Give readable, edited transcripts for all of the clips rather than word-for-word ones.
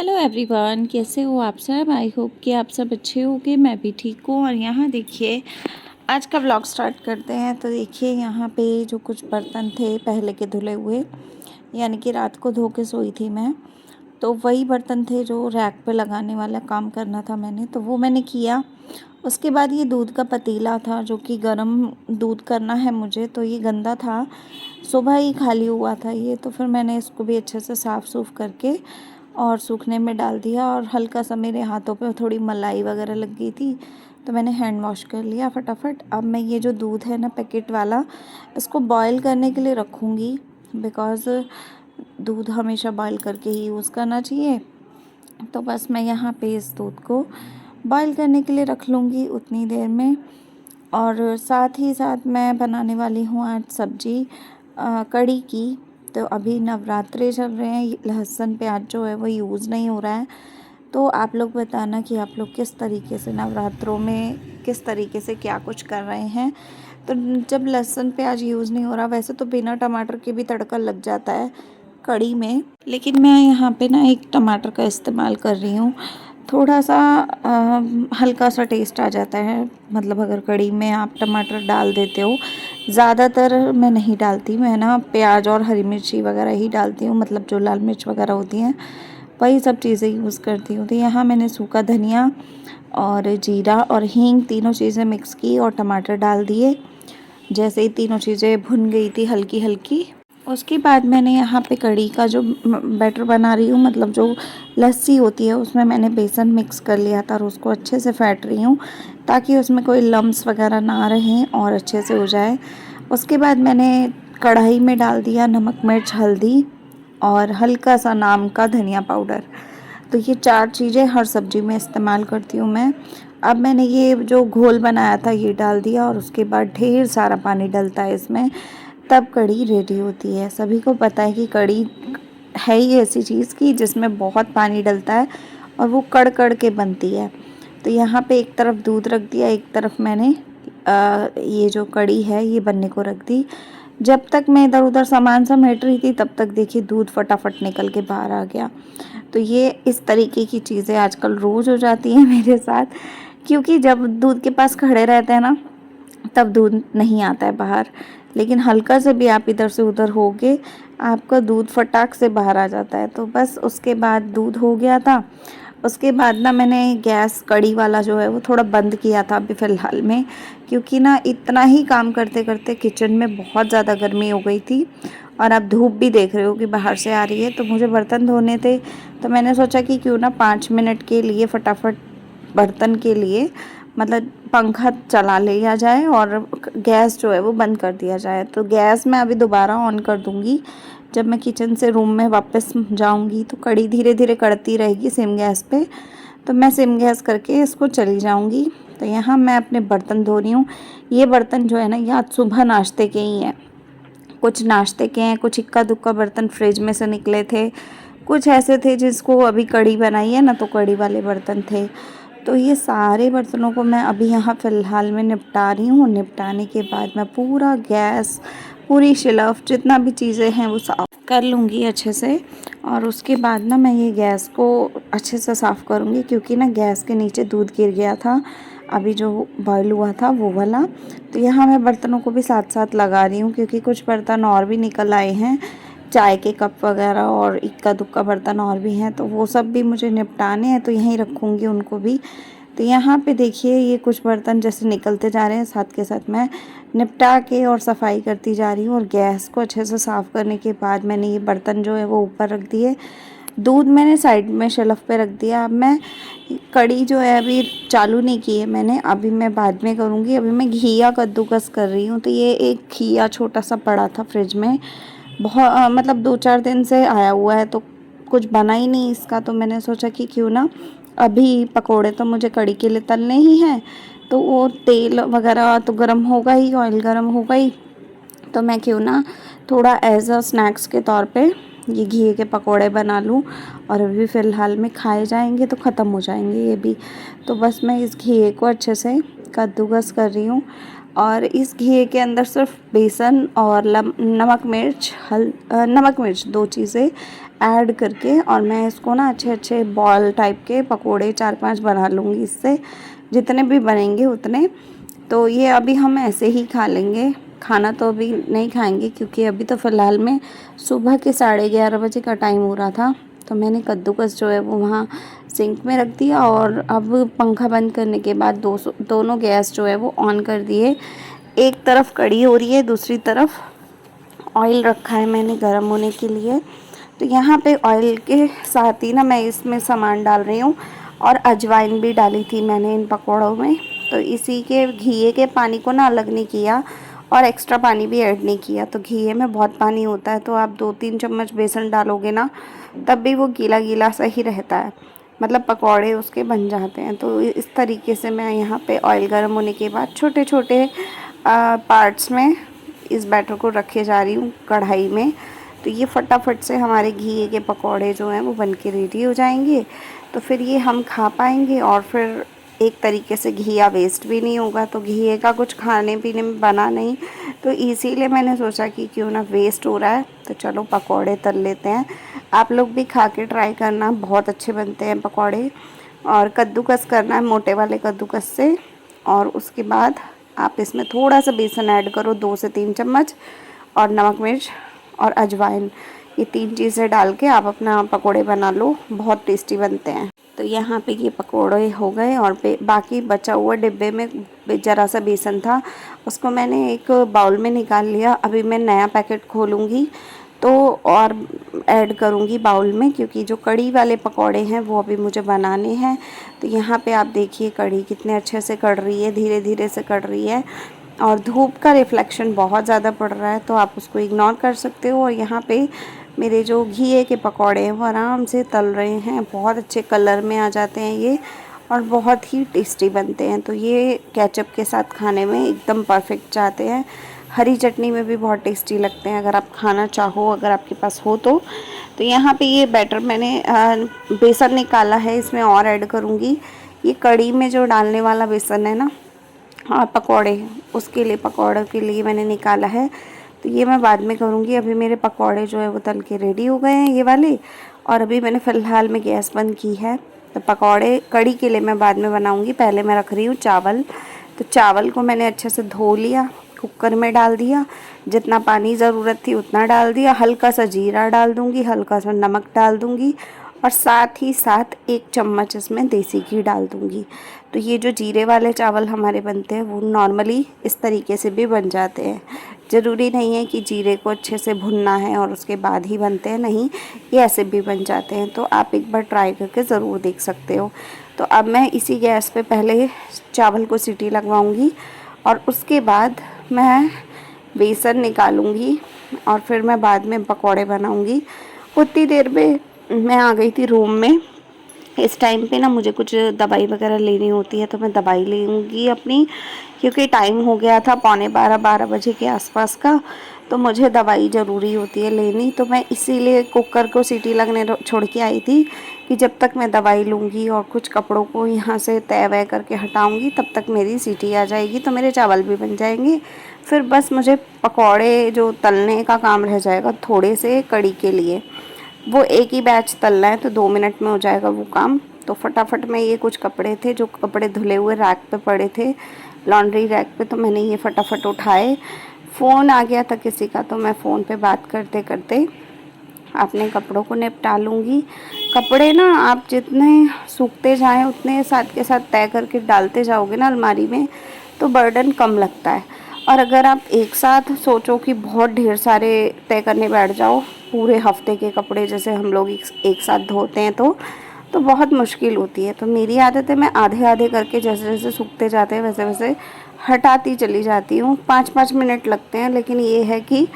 Hello everyone, कैसे हो आप सब। आई होप कि आप सब अच्छे होंगे। मैं भी ठीक हूँ। और यहाँ देखिए, आज का व्लॉग स्टार्ट करते हैं। तो देखिए, यहाँ पे जो कुछ बर्तन थे पहले के धुले हुए, यानी कि रात को धो के सोई थी मैं, तो वही बर्तन थे जो रैक पे लगाने वाला काम करना था मैंने, तो वो मैंने किया। उसके बाद ये दूध का पतीला था जो कि गर्म दूध करना है मुझे, तो ये गंदा था, सुबह ही खाली हुआ था ये। तो फिर मैंने इसको भी अच्छे से साफ़ सूफ करके और सूखने में डाल दिया। और हल्का सा मेरे हाथों पे थोड़ी मलाई वगैरह लग गई थी, तो मैंने हैंड वॉश कर लिया फटाफट। अब मैं ये जो दूध है ना पैकेट वाला, इसको बॉईल करने के लिए रखूँगी, बिकॉज़ दूध हमेशा बॉईल करके ही यूज़ करना चाहिए। तो बस मैं यहाँ पे इस दूध को बॉईल करने के लिए रख लूँगी उतनी देर में। और साथ ही साथ मैं बनाने वाली हूँ आज सब्जी कढ़ी की। तो अभी नवरात्रे चल रहे हैं, लहसुन प्याज जो है वो यूज़ नहीं हो रहा है। तो आप लोग बताना कि आप लोग किस तरीके से नवरात्रों में किस तरीके से क्या कुछ कर रहे हैं। तो जब लहसुन प्याज यूज़ नहीं हो रहा, वैसे तो बिना टमाटर के भी तड़का लग जाता है कढ़ी में, लेकिन मैं यहाँ पे ना एक टमाटर का इस्तेमाल कर रही हूँ। थोड़ा सा हल्का सा टेस्ट आ जाता है, मतलब अगर कढ़ी में आप टमाटर डाल देते हो। ज़्यादातर मैं नहीं डालती, मैं ना प्याज और हरी मिर्ची वगैरह ही डालती हूँ, मतलब जो लाल मिर्च वगैरह होती हैं वही सब चीज़ें यूज़ करती हूँ। तो यहाँ मैंने सूखा धनिया और जीरा और हींग तीनों चीज़ें मिक्स की और टमाटर डाल दिए। जैसे ही तीनों चीज़ें भुन गई थी हल्की हल्की, उसके बाद मैंने यहाँ पे कढ़ी का जो बैटर बना रही हूँ, मतलब जो लस्सी होती है, उसमें मैंने बेसन मिक्स कर लिया था और उसको अच्छे से फेंट रही हूँ ताकि उसमें कोई लम्स वगैरह ना रहें और अच्छे से हो जाए। उसके बाद मैंने कढ़ाई में डाल दिया नमक मिर्च हल्दी और हल्का सा नाम का धनिया पाउडर। तो ये 4 चीज़ें हर सब्ज़ी में इस्तेमाल करती हूँ मैं। अब मैंने ये जो घोल बनाया था ये डाल दिया और उसके बाद ढेर सारा पानी डलता है इसमें, तब कढ़ी रेडी होती है। सभी को पता है कि कढ़ी है ही ऐसी चीज़ की जिसमें बहुत पानी डलता है और वो कड़ कड़ के बनती है। तो यहाँ पे एक तरफ दूध रख दिया, एक तरफ मैंने ये जो कढ़ी है ये बनने को रख दी। जब तक मैं इधर उधर सामान समेट रही थी, तब तक देखिए दूध फटाफट निकल के बाहर आ गया। तो ये इस तरीके की चीज़ें आजकल रोज़ हो जाती हैं मेरे साथ, क्योंकि जब दूध के पास खड़े रहते हैं ना, तब दूध नहीं आता है बाहर। लेकिन हल्का से भी आप इधर से उधर होगे, आपका दूध फटाक से बाहर आ जाता है। तो बस उसके बाद दूध हो गया था। उसके बाद ना मैंने गैस कढ़ी वाला जो है वो थोड़ा बंद किया था अभी फ़िलहाल में, क्योंकि ना इतना ही काम करते करते किचन में बहुत ज़्यादा गर्मी हो गई थी। और आप धूप भी देख रहे हो कि बाहर से आ रही है, तो मुझे बर्तन धोने थे। तो मैंने सोचा कि क्यों ना 5 मिनट के लिए फटाफट बर्तन के लिए, मतलब पंखा चला लिया जाए और गैस जो है वो बंद कर दिया जाए। तो गैस मैं अभी दोबारा ऑन कर दूँगी जब मैं किचन से रूम में वापस जाऊँगी। तो कढ़ी धीरे धीरे कढ़ती रहेगी सिम गैस पे, तो मैं सिम गैस करके इसको चली जाऊँगी। तो यहाँ मैं अपने बर्तन धो रही हूँ। ये बर्तन जो है ना, ये आज सुबह नाश्ते के ही हैं। कुछ नाश्ते के हैं, कुछ इक्का दुक्का बर्तन फ्रिज में से निकले थे, कुछ ऐसे थे जिसको अभी कढ़ी बनाई है ना, तो कढ़ी वाले बर्तन थे। तो ये सारे बर्तनों को मैं अभी यहाँ फ़िलहाल में निपटा रही हूँ। निपटाने के बाद मैं पूरा गैस, पूरी शेल्फ़, जितना भी चीज़ें हैं वो साफ़ कर लूँगी अच्छे से। और उसके बाद ना मैं ये गैस को अच्छे से साफ़ करूँगी, क्योंकि ना गैस के नीचे दूध गिर गया था अभी जो बॉयल हुआ था वो वाला। तो यहाँ मैं बर्तनों को भी साथ साथ लगा रही हूँ, क्योंकि कुछ बर्तन और भी निकल आए हैं, चाय के कप वगैरह और इक्का दुक्का बर्तन और भी हैं, तो वो सब भी मुझे निपटाने हैं। तो यहीं रखूँगी उनको भी। तो यहाँ पे देखिए, ये कुछ बर्तन जैसे निकलते जा रहे हैं, साथ के साथ मैं निपटा के और सफाई करती जा रही हूँ। और गैस को अच्छे से साफ़ करने के बाद मैंने ये बर्तन जो है वो ऊपर रख दिए। दूध मैंने साइड में शेल्फ़ पे रख दिया। अब मैं कढ़ी जो है अभी चालू नहीं की है मैंने, अभी मैं बाद में करूँगी। अभी मैं घिया कद्दूकस कर रही हूँ। तो ये एक घिया छोटा सा पड़ा था फ्रिज में, बहुत मतलब 2-4 दिन से आया हुआ है, तो कुछ बना ही नहीं इसका। तो मैंने सोचा कि क्यों ना, अभी पकोड़े तो मुझे कढ़ी के लिए तलने ही हैं, तो वो तेल वगैरह तो गर्म होगा ही, ऑयल गर्म होगा ही, तो मैं क्यों ना थोड़ा एज अ स्नैक्स के तौर पे ये घी के पकोड़े बना लूँ। और अभी फ़िलहाल में खाए जाएंगे तो ख़त्म हो जाएंगे ये भी। तो बस मैं इस घी को अच्छे से कद्दूकस कर रही हूँ। और इस घी के अंदर सिर्फ बेसन और नमक मिर्च 2 चीज़ें ऐड करके और मैं इसको ना अच्छे अच्छे बॉल टाइप के पकोड़े 4-5 बना लूँगी इससे, जितने भी बनेंगे उतने। तो ये अभी हम ऐसे ही खा लेंगे, खाना तो अभी नहीं खाएंगे क्योंकि अभी तो फ़िलहाल में सुबह के 11:30 बजे का टाइम हो रहा था। तो मैंने कद्दूकस जो है वो वहाँ सिंक में रख दिया और अब पंखा बंद करने के बाद दोनों गैस जो है वो ऑन कर दिए। एक तरफ कढ़ी हो रही है, दूसरी तरफ ऑयल रखा है मैंने गर्म होने के लिए। तो यहाँ पे ऑयल के साथ ही ना मैं इसमें सामान डाल रही हूँ और अजवाइन भी डाली थी मैंने इन पकौड़ों में। तो इसी के घिए के पानी को ना अलग नहीं किया और एक्स्ट्रा पानी भी ऐड नहीं किया। तो घिए में बहुत पानी होता है, तो आप 2-3 चम्मच बेसन डालोगे ना तब भी वो गीला गीला सा ही रहता है, मतलब पकौड़े उसके बन जाते हैं। तो इस तरीके से मैं यहाँ पे ऑयल गर्म होने के बाद छोटे छोटे पार्ट्स में इस बैटर को रखे जा रही हूँ कढ़ाई में। तो ये फटाफट से हमारे घी के पकौड़े जो हैं वो बन के रेडी हो जाएंगे। तो फिर ये हम खा पाएंगे और फिर एक तरीके से घिया वेस्ट भी नहीं होगा। तो घिए का कुछ खाने पीने में बना नहीं, तो इसीलिए मैंने सोचा कि क्यों ना वेस्ट हो रहा है तो चलो पकौड़े तल लेते हैं। आप लोग भी खा के ट्राई करना, बहुत अच्छे बनते हैं पकौड़े। और कद्दूकस करना है मोटे वाले कद्दूकस से, और उसके बाद आप इसमें थोड़ा सा बेसन ऐड करो 2 से 3 चम्मच, और नमक मिर्च और अजवाइन, ये 3 चीज़ें डाल के आप अपना पकोड़े बना लो, बहुत टेस्टी बनते हैं। तो यहाँ पे ये पकोड़े हो गए और बाकी बचा हुआ डिब्बे में ज़रा सा बेसन था, उसको मैंने एक बाउल में निकाल लिया। अभी मैं नया पैकेट खोलूँगी तो और ऐड करूँगी बाउल में, क्योंकि जो कड़ी वाले पकोड़े हैं वो अभी मुझे बनाने हैं। तो यहाँ पे आप देखिए कड़ी कितने अच्छे से कड़ रही है, धीरे धीरे से कड़ रही है, और धूप का रिफ्लेक्शन बहुत ज़्यादा पड़ रहा है तो आप उसको इग्नोर कर सकते हो। और यहाँ पे मेरे जो घिए के पकोड़े हैं वो आराम से तल रहे हैं, बहुत अच्छे कलर में आ जाते हैं ये और बहुत ही टेस्टी बनते हैं। तो ये केचप के साथ खाने में एकदम परफेक्ट जाते हैं, हरी चटनी में भी बहुत टेस्टी लगते हैं अगर आप खाना चाहो, अगर आपके पास हो तो। तो यहाँ पे ये बैटर मैंने बेसन निकाला है, इसमें और ऐड करूँगी। ये कड़ी में जो डालने वाला बेसन है ना, हाँ पकौड़े, उसके लिए पकौड़ों के लिए मैंने निकाला है। तो ये मैं बाद में करूँगी, अभी मेरे पकौड़े जो है वो तल के रेडी हो गए हैं ये वाले, और अभी मैंने फ़िलहाल में गैस बंद की है। तो पकौड़े कड़ी के लिए मैं बाद में बनाऊँगी, पहले मैं रख रही हूँ चावल। तो चावल को मैंने अच्छे से धो लिया, कुकर में डाल दिया, जितना पानी ज़रूरत थी उतना डाल दिया, हल्का सा जीरा डाल दूँगी, हल्का सा नमक डाल दूँगी, और साथ ही साथ 1 चम्मच इसमें देसी घी डाल दूँगी। तो ये जो जीरे वाले चावल हमारे बनते हैं वो नॉर्मली इस तरीके से भी बन जाते हैं, ज़रूरी नहीं है कि जीरे को अच्छे से भुनना है और उसके बाद ही बनते हैं, नहीं, ये ऐसे भी बन जाते हैं। तो आप एक बार ट्राई करके ज़रूर देख सकते हो। तो अब मैं इसी गैस पे पहले चावल को सीटी लगवाऊंगी और उसके बाद मैं बेसन निकालूंगी और फिर मैं बाद में पकौड़े बनाऊंगी। उतनी देर में मैं आ गई थी रूम में। इस टाइम पे ना मुझे कुछ दवाई वगैरह लेनी होती है, तो मैं दवाई लूँगी अपनी, क्योंकि टाइम हो गया था 11:45 बजे के आसपास का, तो मुझे दवाई ज़रूरी होती है लेनी। तो मैं इसीलिए कुकर को सीटी लगने छोड़ के आई थी कि जब तक मैं दवाई लूँगी और कुछ कपड़ों को यहाँ से तय वय करके हटाऊँगी तब तक मेरी सीटी आ जाएगी, तो मेरे चावल भी बन जाएंगे। फिर बस मुझे पकौड़े जो तलने का काम रह जाएगा थोड़े से कड़ी के लिए, वो एक ही बैच तलना है, तो 2 मिनट में हो जाएगा वो काम। तो फटाफट में ये कुछ कपड़े थे जो कपड़े धुले हुए रैक पे पड़े थे, लॉन्ड्री रैक पे, तो मैंने ये फटाफट उठाए। फ़ोन आ गया था किसी का, तो मैं फ़ोन पे बात करते करते अपने कपड़ों को निपटा लूँगी। कपड़े ना आप जितने सूखते जाएं उतने साथ के साथ तय करके डालते जाओगे ना अलमारी में, तो बर्डन कम लगता है। और अगर आप एक साथ सोचो कि बहुत ढेर सारे तय करने बैठ जाओ पूरे हफ्ते के कपड़े, जैसे हम लोग एक साथ धोते हैं, तो बहुत मुश्किल होती है। तो मेरी आदत है मैं आधे आधे करके जैसे जैसे सूखते जाते हैं वैसे वैसे हटाती चली जाती हूँ। 5-5 मिनट लगते हैं, लेकिन ये है कि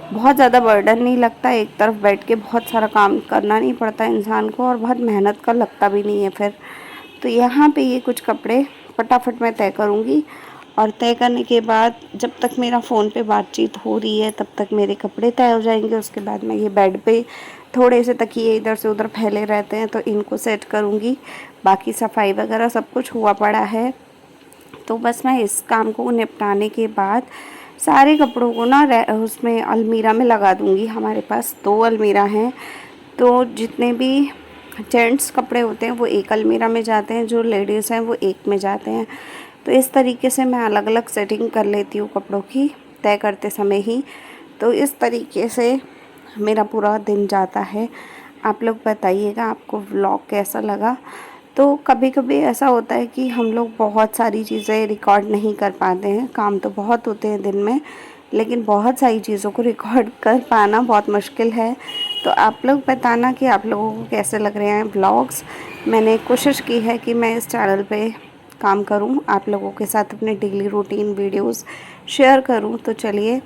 बहुत ज़्यादा बर्डन नहीं लगता, एक तरफ बैठ के बहुत सारा काम करना नहीं पड़ता इंसान को, और बहुत मेहनत का लगता भी नहीं है फिर। तो यहाँ पे ये कुछ कपड़े फटाफट मैं तय करूँगी, और तय करने के बाद जब तक मेरा फ़ोन पे बातचीत हो रही है तब तक मेरे कपड़े तय हो जाएंगे। उसके बाद मैं ये बेड पे थोड़े से तकिए इधर से उधर फैले रहते हैं तो इनको सेट करूँगी। बाकी सफाई वगैरह सब कुछ हुआ पड़ा है। तो बस मैं इस काम को निपटाने के बाद सारे कपड़ों को ना उसमें अलमीरा में लगा दूँगी। हमारे पास 2 अलमीरा हैं, तो जितने भी जेंट्स कपड़े होते हैं वो एक अलमीरा में जाते हैं, जो लेडीज़ हैं वो एक में जाते हैं। तो इस तरीके से मैं अलग अलग सेटिंग कर लेती हूँ कपड़ों की तय करते समय ही। तो इस तरीके से मेरा पूरा दिन जाता है। आप लोग बताइएगा आपको व्लॉग कैसा लगा। तो कभी कभी ऐसा होता है कि हम लोग बहुत सारी चीज़ें रिकॉर्ड नहीं कर पाते हैं, काम तो बहुत होते हैं दिन में, लेकिन बहुत सारी चीज़ों को रिकॉर्ड कर पाना बहुत मुश्किल है। तो आप लोग बताना कि आप लोगों को कैसे लग रहे हैं व्लॉग्स। मैंने कोशिश की है कि मैं इस चैनल पे काम करूं, आप लोगों के साथ अपने डेली रूटीन वीडियोस शेयर करूं। तो चलिए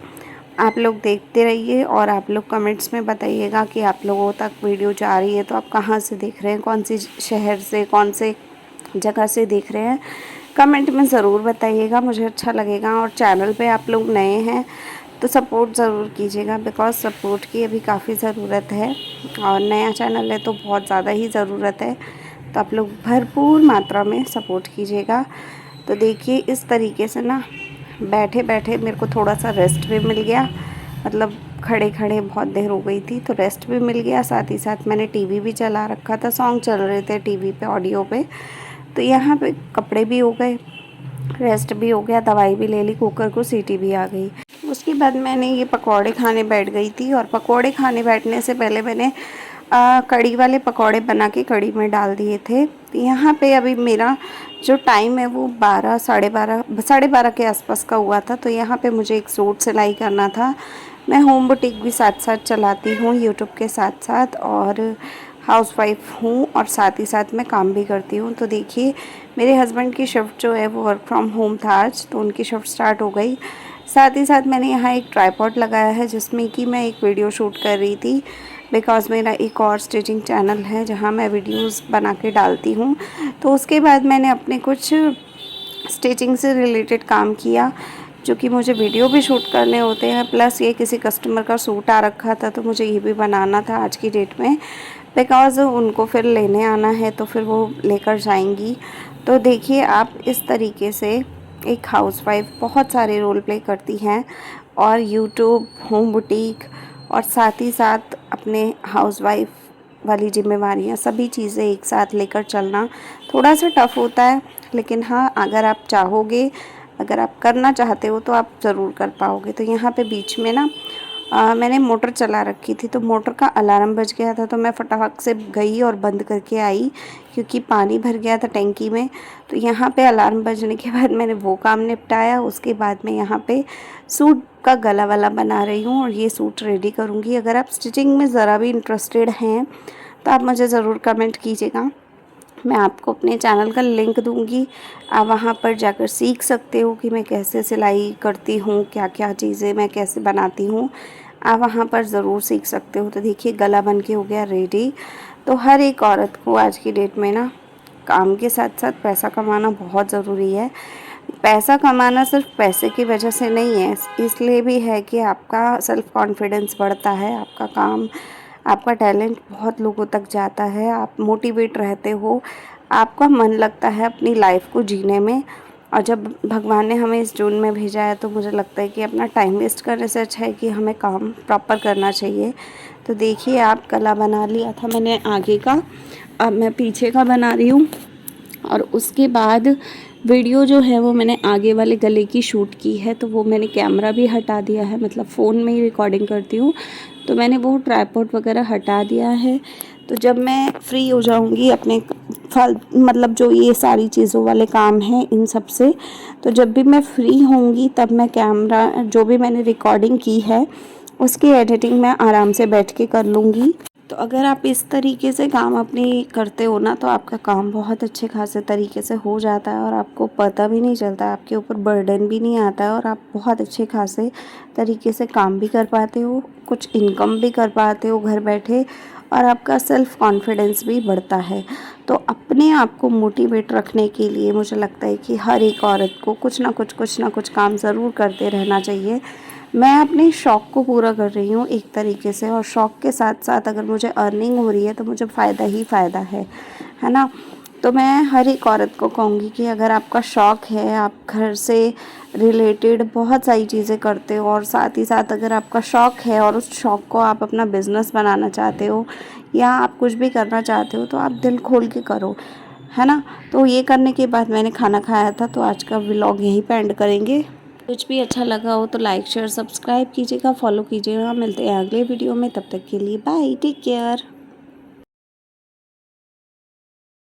आप लोग देखते रहिए और आप लोग कमेंट्स में बताइएगा कि आप लोगों तक वीडियो जा रही है तो आप कहाँ से देख रहे हैं, कौन सी शहर से, कौन से जगह से देख रहे हैं। कमेंट में ज़रूर बताइएगा, मुझे अच्छा लगेगा। और चैनल पे आप लोग नए हैं तो सपोर्ट ज़रूर कीजिएगा, बिकॉज़ सपोर्ट की अभी काफ़ी ज़रूरत है और नया चैनल है तो बहुत ज़्यादा ही ज़रूरत है। तो आप लोग भरपूर मात्रा में सपोर्ट कीजिएगा। तो देखिए इस तरीके से ना बैठे बैठे मेरे को थोड़ा सा रेस्ट भी मिल गया, मतलब खड़े खड़े बहुत देर हो गई थी तो रेस्ट भी मिल गया। साथ ही साथ मैंने टीवी भी चला रखा था, सॉन्ग चल रहे थे टीवी पे, ऑडियो पे। तो यहाँ पे कपड़े भी हो गए, रेस्ट भी हो गया, दवाई भी ले ली, कुकर को सीटी भी आ गई। उसके बाद मैंने ये पकौड़े खाने बैठ गई थी और पकौड़े खाने बैठने से पहले मैंने कड़ी वाले पकौड़े बना के कड़ी में डाल दिए थे। तो यहाँ पे अभी मेरा जो टाइम है वो 12 साढ़े बारह के आसपास का हुआ था। तो यहाँ पे मुझे एक सूट सिलाई करना था। मैं होम बुटीक भी साथ साथ चलाती हूँ यूट्यूब के साथ साथ, और हाउसवाइफ हूँ और साथ ही साथ मैं काम भी करती हूँ। तो देखिए मेरे हस्बैंड की शिफ्ट जो है वो वर्क फ्रॉम होम था आज, तो उनकी शिफ्ट स्टार्ट हो गई। साथ ही साथ मैंने यहाँ एक ट्राइपॉड लगाया है जिसमें कि मैं एक वीडियो शूट कर रही थी, बिकॉज़ मेरा एक और स्टिचिंग चैनल है जहाँ मैं वीडियोस बना के डालती हूँ। तो उसके बाद मैंने अपने कुछ स्टिचिंग से रिलेटेड काम किया, जो कि मुझे वीडियो भी शूट करने होते हैं, प्लस ये किसी कस्टमर का सूट आ रखा था तो मुझे ये भी बनाना था आज की डेट में, बिकॉज़ उनको फिर लेने आना है तो फिर वो लेकर जाएंगी। तो देखिए आप इस तरीके से एक हाउसवाइफ बहुत सारे रोल प्ले करती हैं, और यूट्यूब, होम बुटीक और साथ ही साथ अपने हाउसवाइफ वाली जिम्मेवारियाँ, सभी चीज़ें एक साथ लेकर चलना थोड़ा सा टफ़ होता है। लेकिन हाँ, अगर आप चाहोगे, अगर आप करना चाहते हो तो आप ज़रूर कर पाओगे। तो यहाँ पे बीच में ना मैंने मोटर चला रखी थी तो मोटर का अलार्म बज गया था, तो मैं फटाक से गई और बंद करके आई क्योंकि पानी भर गया था टंकी में। तो यहाँ पे अलार्म बजने के बाद मैंने वो काम निपटाया। उसके बाद मैं यहाँ पे सूट का गला वाला बना रही हूँ और ये सूट रेडी करूँगी। अगर आप स्टिचिंग में ज़रा भी इंटरेस्टेड हैं तो आप मुझे ज़रूर कमेंट कीजिएगा, मैं आपको अपने चैनल का लिंक दूंगी। आप वहाँ पर जाकर सीख सकते हो कि मैं कैसे सिलाई करती हूँ, क्या क्या चीज़ें मैं कैसे बनाती हूँ, आप वहाँ पर ज़रूर सीख सकते हो। तो देखिए गला बन के हो गया रेडी। तो हर एक औरत को आज की डेट में ना काम के साथ साथ पैसा कमाना बहुत ज़रूरी है। पैसा कमाना सिर्फ पैसे की वजह से नहीं है, इसलिए भी है कि आपका सेल्फ़ कॉन्फिडेंस बढ़ता है, आपका काम, आपका टैलेंट बहुत लोगों तक जाता है, आप मोटिवेट रहते हो, आपका मन लगता है अपनी लाइफ को जीने में। और जब भगवान ने हमें इस जून में भेजा है तो मुझे लगता है कि अपना टाइम वेस्ट करने से अच्छा है कि हमें काम प्रॉपर करना चाहिए। तो देखिए आप गला बना लिया था मैंने आगे का, अब मैं पीछे का बना रही हूँ। और उसके बाद वीडियो जो है वो मैंने आगे वाले गले की शूट की है, तो वो मैंने कैमरा भी हटा दिया है, मतलब फ़ोन में ही रिकॉर्डिंग करती हूँ तो मैंने वो ट्राइपॉड वगैरह हटा दिया है। तो जब मैं फ्री हो जाऊँगी अपने मतलब जो ये सारी चीज़ों वाले काम हैं इन सब से, तो जब भी मैं फ्री होंगी तब मैं कैमरा जो भी मैंने रिकॉर्डिंग की है उसकी एडिटिंग मैं आराम से बैठ के कर लूँगी। तो अगर आप इस तरीके से काम अपनी करते हो ना तो आपका काम बहुत अच्छे खासे तरीके से हो जाता है और आपको पता भी नहीं चलता, आपके ऊपर बर्डन भी नहीं आता है और आप बहुत अच्छे खासे तरीके से काम भी कर पाते हो, कुछ इनकम भी कर पाते हो घर बैठे, और आपका सेल्फ़ कॉन्फिडेंस भी बढ़ता है। तो अपने आप को मोटिवेट रखने के लिए मुझे लगता है कि हर एक औरत को कुछ ना कुछ काम ज़रूर करते रहना चाहिए। मैं अपने शौक़ को पूरा कर रही हूँ एक तरीके से, और शौक़ के साथ साथ अगर मुझे अर्निंग हो रही है तो मुझे फ़ायदा ही फ़ायदा है ना। तो मैं हर एक औरत को कहूँगी कि अगर आपका शौक़ है, आप घर से रिलेटेड बहुत सारी चीज़ें करते हो और साथ ही साथ अगर आपका शौक़ है और उस शौक़ को आप अपना बिज़नेस बनाना चाहते हो या आप कुछ भी करना चाहते हो तो आप दिल खोल के करो, है ना। तो ये करने के बाद मैंने खाना खाया था, तो आज का व्लॉग यहीं पे एंड करेंगे। कुछ भी अच्छा लगा हो तो लाइक शेयर सब्सक्राइब कीजिएगा, फॉलो कीजिएगा। मिलते हैं अगले वीडियो में, तब तक के लिए बाय, टेक केयर।